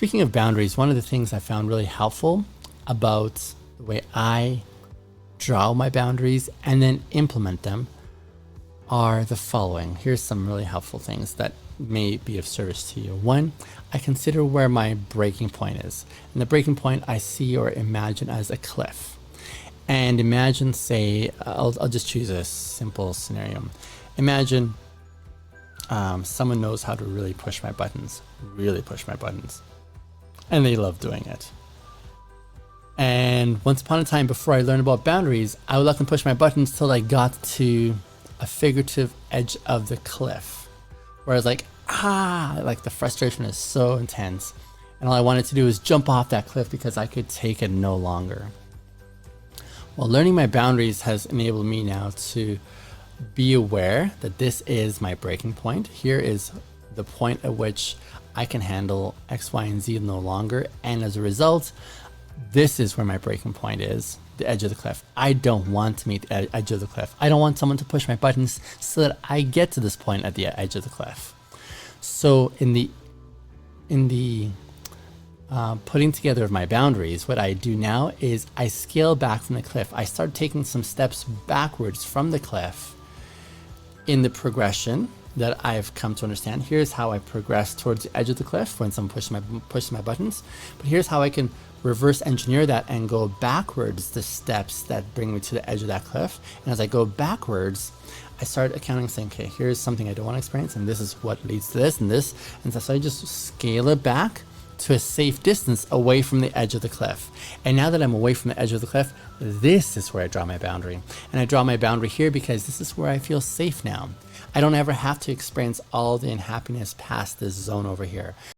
Speaking of boundaries, one of the things I found really helpful about the way I draw my boundaries and then implement them are the following. Here's some really helpful things that may be of service to you. One, I consider where my breaking point is. And the breaking point I see or imagine as a cliff. And imagine, say, I'll just choose a simple scenario. Imagine someone knows how to really push my buttons, and they love doing it. And once upon a time, before I learned about boundaries, I would let them push my buttons till I got to a figurative edge of the cliff, where I was like, like the frustration is so intense. And all I wanted to do was jump off that cliff because I could take it no longer. Well, learning my boundaries has enabled me now to be aware that this is my breaking point. Here is the point at which I can handle X, Y, and Z no longer. And as a result, this is where my breaking point is, the edge of the cliff. I don't want to meet the edge of the cliff. I don't want someone to push my buttons so that I get to this point at the edge of the cliff. So in the putting together of my boundaries, what I do now is I scale back from the cliff. I start taking some steps backwards from the cliff in the progression that I've come to understand. Here's how I progress towards the edge of the cliff when someone pushes my buttons. But here's how I can reverse engineer that and go backwards the steps that bring me to the edge of that cliff. And as I go backwards, I start accounting, saying, okay, here's something I don't want to experience, and this is what leads to this and this. And so I just scale it back to a safe distance away from the edge of the cliff. And now that I'm away from the edge of the cliff, this is where I draw my boundary. And I draw my boundary here because this is where I feel safe now. I don't ever have to experience all the unhappiness past this zone over here.